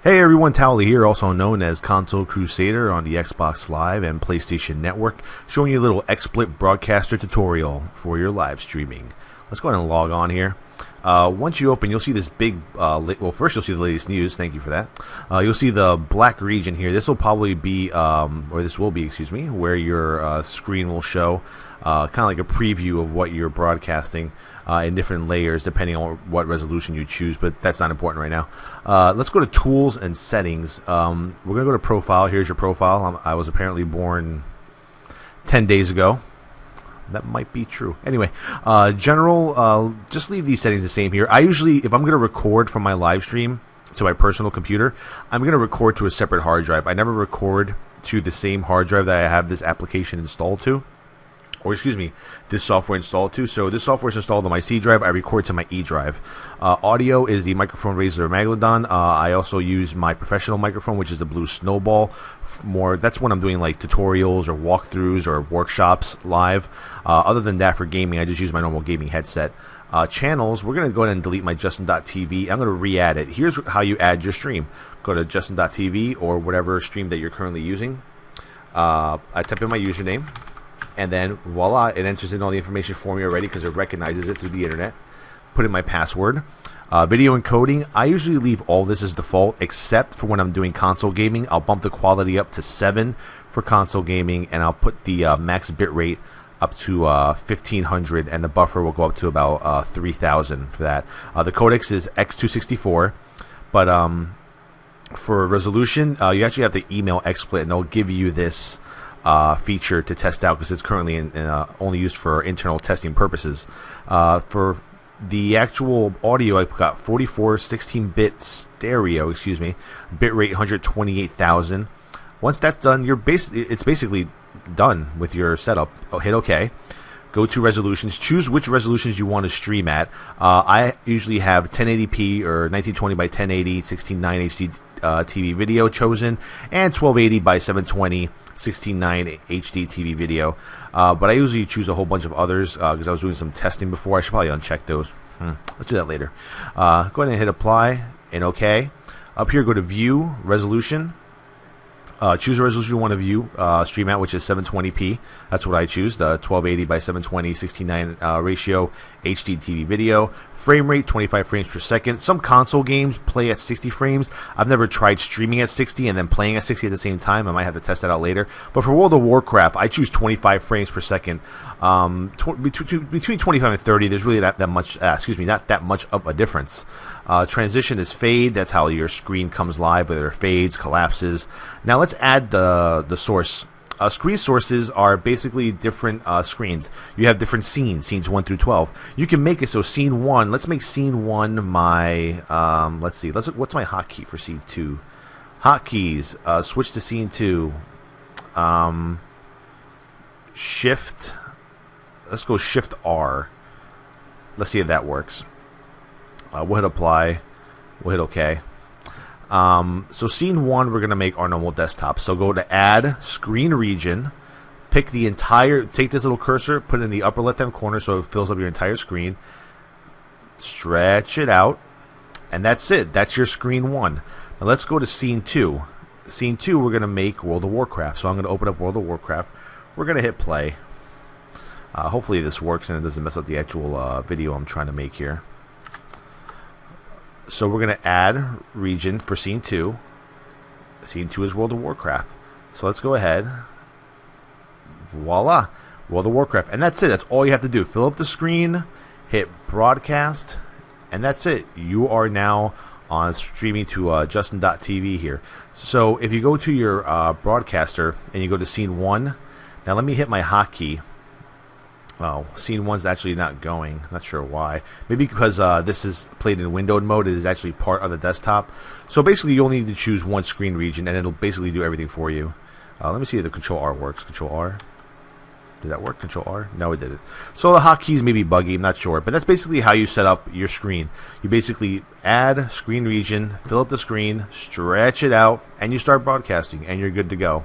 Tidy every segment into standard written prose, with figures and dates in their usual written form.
Hey everyone, Towley here, also known as Console Crusader on the Xbox Live and PlayStation Network, showing you a little XSplit broadcaster tutorial for your live streaming. Let's go ahead and log on here. Once you open, you'll see this big, well, first you'll see the latest news, thank you for that. You'll see the black region here. This will probably be, or this will be, excuse me, where your screen will show kind of like a preview of what you're broadcasting in different layers depending on what resolution you choose, but that's not important right now. Let's go to Tools and Settings. We're going to go to Profile. Here's your profile. I was apparently born 10 days ago. That might be true. Anyway, general, just leave these settings the same here. I usually, if I'm going to record from my live stream to my personal computer, I'm going to record to a separate hard drive. I never record to the same hard drive that I have this application installed to. Or excuse me, this software installed to. So this software is installed on my C drive. I record to my E drive. Audio is the microphone Razer Megalodon. I also use my professional microphone, which is the Blue Snowball. That's when I'm doing like tutorials or walkthroughs or workshops live. Other than that, for gaming, I just use my normal gaming headset. Channels, we're going to go ahead and delete my Justin.tv. I'm going to re-add it. Here's how you add your stream. Go to Justin.tv or whatever stream that you're currently using. I type in my username. And then, voila, it enters in all the information for me already because it recognizes it through the internet. Put in my password. Video encoding, I usually leave all this as default, except for when I'm doing console gaming. I'll bump the quality up to 7 for console gaming, and I'll put the max bitrate up to 1500, and the buffer will go up to about 3000 for that. The codecs is X264, but for resolution, you actually have to email XSplit, and they'll give you this feature to test out because it's currently only used for internal testing purposes. For the actual audio, I've got 44 16-bit stereo, bitrate 128,000. Once that's done, it's basically done with your setup. Hit OK. Go to resolutions. Choose which resolutions you want to stream at. I usually have 1080p or 1920 by 1080, 16:9 HD TV video chosen, and 1280 by 720. 16:9 HD TV video, but I usually choose a whole bunch of others because I was doing some testing before. I should probably uncheck those. Let's do that later. Go ahead and hit apply and OK. Up here, go to view resolution. Choose a resolution you want to view stream at, which is 720p. That's what I choose, the 1280 by 720 16:9 ratio HD TV video. Frame rate 25 frames per second. Some console games play at 60 frames. I've never tried streaming at 60 and then playing at 60 at the same time. I might have to test that out later. But for World of Warcraft, I choose 25 frames per second. Between 25 and 30, there's really not that much of a difference. Transition is fade. That's how your screen comes live, whether it fades, collapses. Now let's add the source. Screen sources are basically different screens. You have different scenes 1 through 12. You can make it so scene 1, let's make scene 1 my, let's see, what's my hotkey for scene 2? Hotkeys, switch to scene 2. Shift, let's go Shift R. Let's see if that works. We'll hit apply. We'll hit OK. So scene 1, we're going to make our normal desktop. So go to add screen region. Pick the entire, take this little cursor, put it in the upper left hand corner so it fills up your entire screen. Stretch it out. And that's it. That's your screen 1. Now let's go to scene 2. Scene 2, we're going to make World of Warcraft. So I'm going to open up World of Warcraft. We're going to hit play. Hopefully this works and it doesn't mess up the actual video I'm trying to make here. So we're going to add region for scene 2. Scene 2 is World of Warcraft. So let's go ahead. Voila. World of Warcraft. And that's it. That's all you have to do. Fill up the screen, hit broadcast, and that's it. You are now on streaming to Justin.tv here. So if you go to your broadcaster and you go to scene 1, now let me hit my hotkey. Oh, scene 1's actually not going. Not sure why. Maybe because this is played in windowed mode. It is actually part of the desktop. So basically, you only need to choose one screen region, and it'll basically do everything for you. Let me see if the Control R works. Control R. Did that work? Control R? No, it didn't. So the hotkeys may be buggy. I'm not sure. But that's basically how you set up your screen. You basically add screen region, fill up the screen, stretch it out, and you start broadcasting, and you're good to go.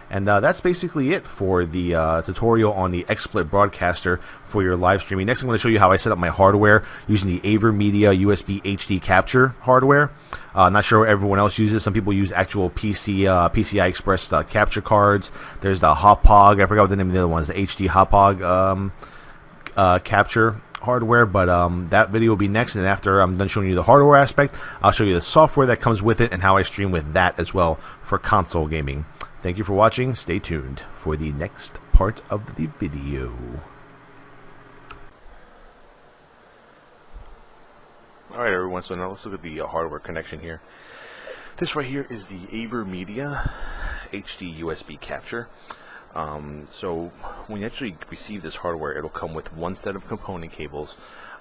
And that's basically it for the tutorial on the XSplit broadcaster for your live streaming. Next, I'm going to show you how I set up my hardware using the AverMedia USB HD capture hardware. Not sure what everyone else uses. Some people use actual PCI Express capture cards. There's the Hopog. I forgot what the name of the other one is. The HD Hopog capture hardware, but that video will be next, and after I'm done showing you the hardware aspect, I'll show you the software that comes with it and how I stream with that as well for console gaming. Thank you for watching. Stay tuned for the next part of the video. Alright everyone, so now let's look at the hardware connection here. This right here is the AverMedia HD USB capture. So when you actually receive this hardware, it'll come with one set of component cables.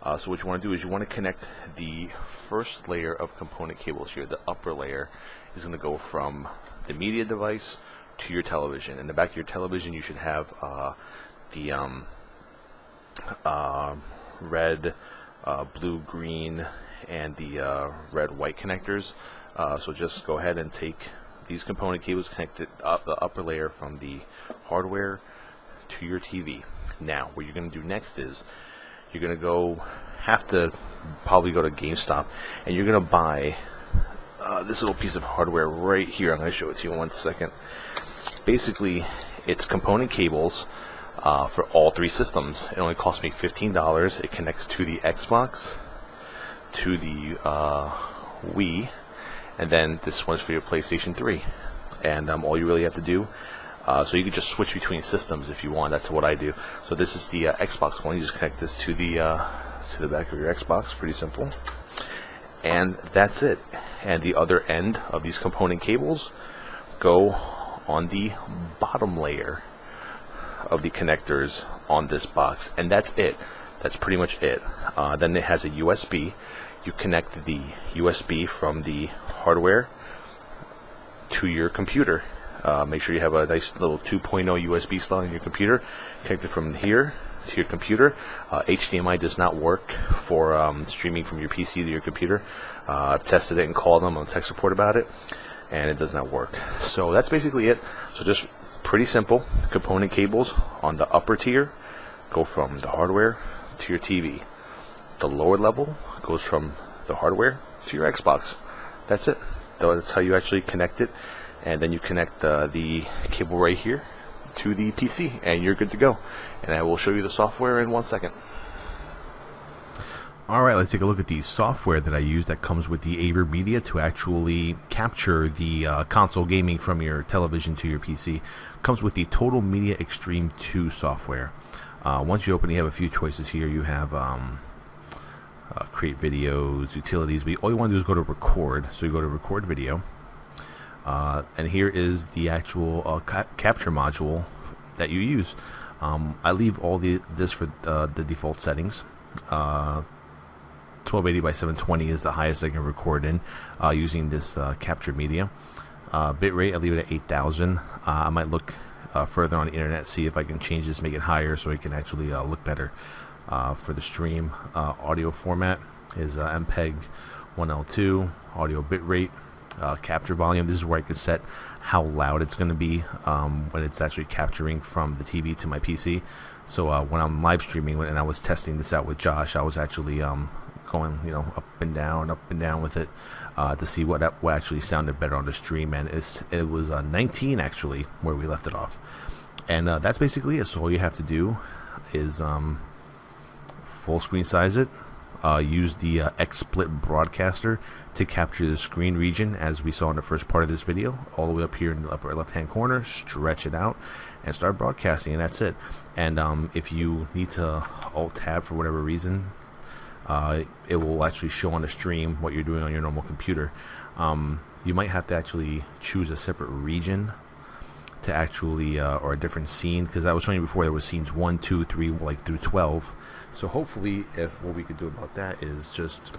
So what you want to do is you want to connect the first layer of component cables here. The upper layer is going to go from the media device to your television. In the back of your television, you should have the red, blue, green, and the red-white connectors. So just go ahead and take these component cables, connect it up the upper layer from the hardware to your TV. Now, what you're going to do next is you're going to have to probably go to GameStop, and you're going to buy this little piece of hardware right here. I'm going to show it to you in 1 second. Basically, it's component cables for all three systems. It only cost me $15. It connects to the Xbox, to the Wii, and then this one's for your PlayStation 3. And all you really have to do, so you can just switch between systems if you want. That's what I do. So this is the Xbox one. You just connect this to the back of your Xbox. Pretty simple. And that's it. And the other end of these component cables go on the bottom layer of the connectors on this box. And that's it. That's pretty much it. Then it has a USB. You connect the USB from the hardware to your computer. Make sure you have a nice little 2.0 USB slot in your computer. Connect it from here to your computer. HDMI does not work for streaming from your PC to your computer. I've tested it and called them on tech support about it, and it does not work. So that's basically it. So just pretty simple. Component cables on the upper tier go from the hardware to your TV. The lower level goes from the hardware to your Xbox. That's it. That's how you actually connect it. And then you connect the cable right here to the PC, and you're good to go. And I will show you the software in 1 second. Alright, let's take a look at the software that I use that comes with the AverMedia to actually capture the console gaming from your television to your PC. Comes with the Total Media Extreme 2 software. Once you open it, you have a few choices here. You have create videos, utilities, but all you want to do is go to record. So you go to record video. And here is the actual capture module that you use. I leave all this for the default settings. 1280 by 720 is the highest I can record in using this capture media. Bitrate, I leave it at 8000. I might look further on the internet, see if I can change this, make it higher so it can actually look better for the stream. Audio format is MPEG 1L2. Audio bitrate. Capture volume, this is where I can set how loud it's going to be when it's actually capturing from the TV to my PC. So when I'm live streaming, and I was testing this out with Josh, I was actually going up and down with it to see what actually sounded better on the stream, and it was 19 actually where we left it off. And that's basically it. So all you have to do is full screen size it. Use the XSplit broadcaster to capture the screen region as we saw in the first part of this video, all the way up here in the upper left hand corner. Stretch it out and start broadcasting, and that's it. And if you need to alt tab for whatever reason, it will actually show on the stream what you're doing on your normal computer. You might have to actually choose a separate region to actually or a different scene, because I was showing you before there was scenes 1, 2, 3 like through 12. So hopefully what we could do about that is just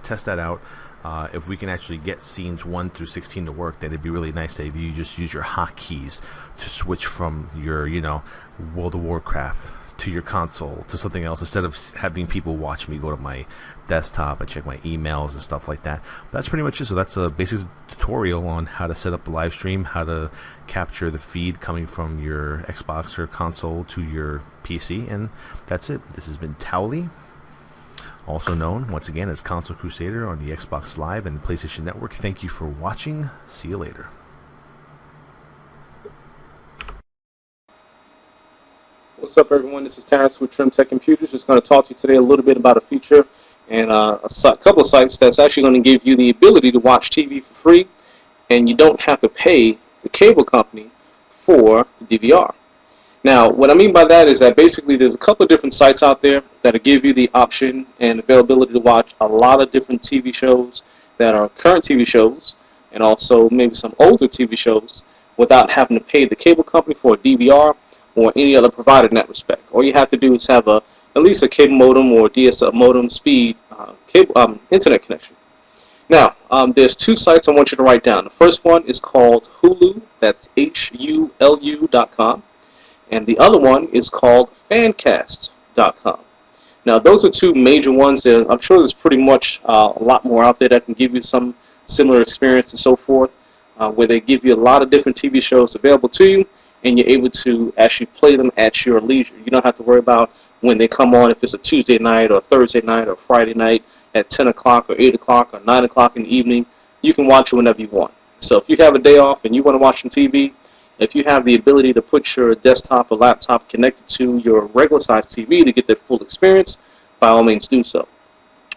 test that out. If we can actually get scenes 1 through 16 to work, then it'd be really nice if you just use your hotkeys to switch from your World of Warcraft to your console, to something else, instead of having people watch me go to my desktop and check my emails and stuff like that. That's pretty much it. So that's a basic tutorial on how to set up a live stream, how to capture the feed coming from your Xbox or console to your PC, and that's it. This has been Towley, also known once again as Console Crusader on the Xbox Live and PlayStation Network. Thank you for watching. See you later. What's up, everyone? This is Terrence with Trim Tech Computers. Just going to talk to you today a little bit about a feature and a couple of sites that's actually going to give you the ability to watch TV for free, and you don't have to pay the cable company for the DVR. Now, what I mean by that is that basically there's a couple of different sites out there that'll give you the option and availability to watch a lot of different TV shows that are current TV shows and also maybe some older TV shows without having to pay the cable company for a DVR or any other provider in that respect. All you have to do is have at least a cable modem or DSL modem speed internet connection. Now, there's two sites I want you to write down. The first one is called Hulu, that's HULU.com, and the other one is called Fancast.com. Now, those are two major ones. I'm sure there's pretty much a lot more out there that can give you some similar experience and so forth, where they give you a lot of different TV shows available to you, and you're able to actually play them at your leisure. You don't have to worry about when they come on, if it's a Tuesday night or Thursday night or Friday night at 10 o'clock or 8 o'clock or 9 o'clock in the evening. You can watch it whenever you want. So if you have a day off and you want to watch some TV, if you have the ability to put your desktop or laptop connected to your regular size TV to get that full experience, by all means do so.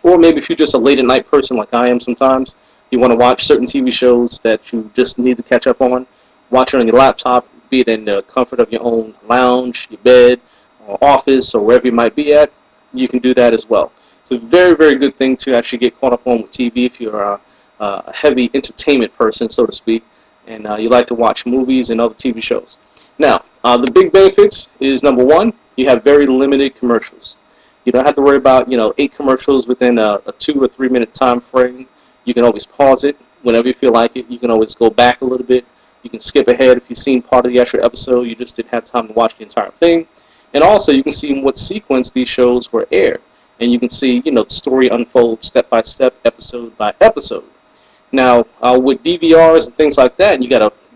Or maybe if you're just a late at night person like I am sometimes, you want to watch certain TV shows that you just need to catch up on, watch it on your laptop, be it in the comfort of your own lounge, your bed, or office, or wherever you might be at, you can do that as well. It's a very, very good thing to actually get caught up on with TV if you're a heavy entertainment person, so to speak, and you like to watch movies and other TV shows. Now, the big benefits is, number one, you have very limited commercials. You don't have to worry about 8 commercials within a 2 or 3 minute time frame. You can always pause it whenever you feel like it. You can always go back a little bit. You can skip ahead if you've seen part of the actual episode. You just didn't have time to watch the entire thing. And also, you can see in what sequence these shows were aired. And you can see, the story unfold step by step, episode by episode. Now, with DVRs and things like that,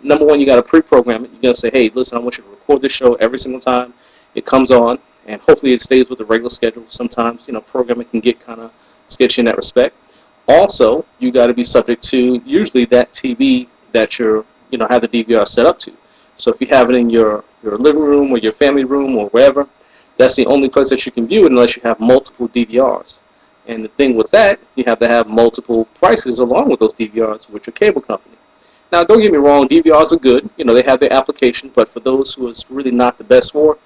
number one, you got to pre-program it. You're going to say, hey, listen, I want you to record this show every single time it comes on. And hopefully it stays with the regular schedule. Sometimes, programming can get kind of sketchy in that respect. Also, you got to be subject to usually that TV that you're have the DVR set up to. So if you have it in your living room or your family room or wherever, that's the only place that you can view it unless you have multiple DVRs. And the thing with that, you have to have multiple prices along with those DVRs with your cable company. Now, don't get me wrong, DVRs are good. They have their application, but for those who it's really not the best for,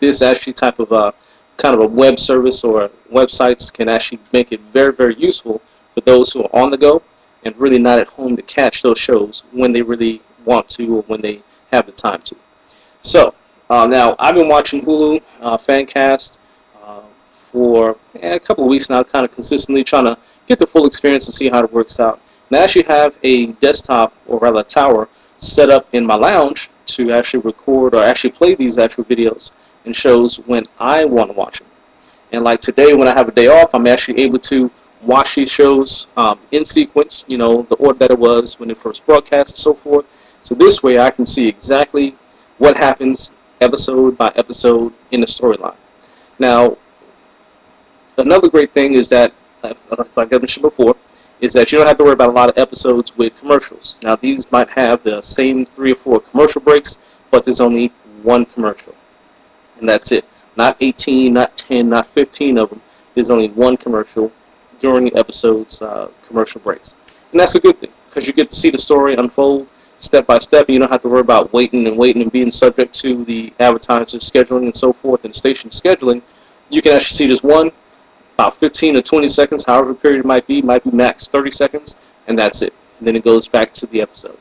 this actually type of kind of a web service or websites can actually make it very, very useful for those who are on the go and really not at home to catch those shows when they really want to or when they have the time to. So, now I've been watching Hulu Fancast for a couple of weeks now, kind of consistently trying to get the full experience and see how it works out. And I actually have a desktop, or rather a tower, set up in my lounge to actually record or actually play these actual videos and shows when I want to watch them. And like today, when I have a day off, I'm actually able to watch these shows in sequence, the order that it was when it first broadcast and so forth. So this way I can see exactly what happens episode by episode in the storyline. Now, another great thing is that, like I mentioned before, is that you don't have to worry about a lot of episodes with commercials. Now, these might have the same 3 or 4 commercial breaks, but there's only one commercial. And that's it. Not 18, not 10, not 15 of them. There's only one commercial during the episode's commercial breaks. And that's a good thing, because you get to see the story unfold step by step, and you don't have to worry about waiting and being subject to the advertisers' scheduling and so forth and station scheduling. You can actually see just one, about 15 or 20 seconds, however the period might be max 30 seconds, and that's it. And then it goes back to the episode.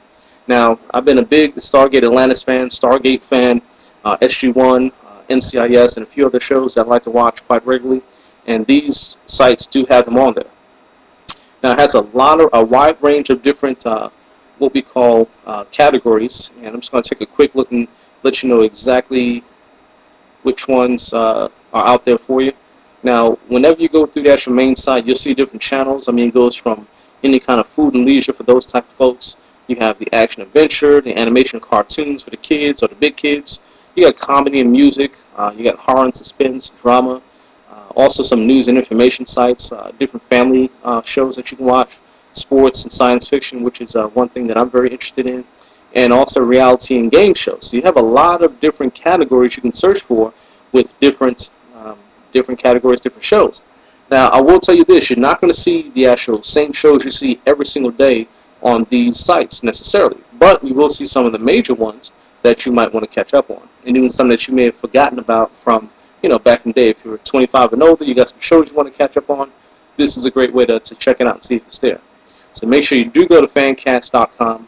Now, I've been a big Stargate Atlantis fan, Stargate fan, SG-1, NCIS, and a few other shows that I like to watch quite regularly, and these sites do have them on there. Now, it has a wide range of different what we call categories, and I'm just going to take a quick look and let you know exactly which ones are out there for you. Now, whenever you go through the actual main site, you'll see different channels. I mean, it goes from any kind of food and leisure for those type of folks. You have the action adventure, the animation cartoons for the kids or the big kids. You got comedy and music. You got horror and suspense, drama. Also some news and information sites, different family shows that you can watch, sports and science fiction, which is one thing that I'm very interested in, and also reality and game shows. So you have a lot of different categories you can search for with different categories, different shows. Now, I will tell you this, you're not going to see the actual same shows you see every single day on these sites necessarily, but you will see some of the major ones that you might want to catch up on, and even some that you may have forgotten about from back in the day. If you're 25 and older, you got some shows you want to catch up on, this is a great way to check it out and see if it's there. So make sure you do go to fancast.com,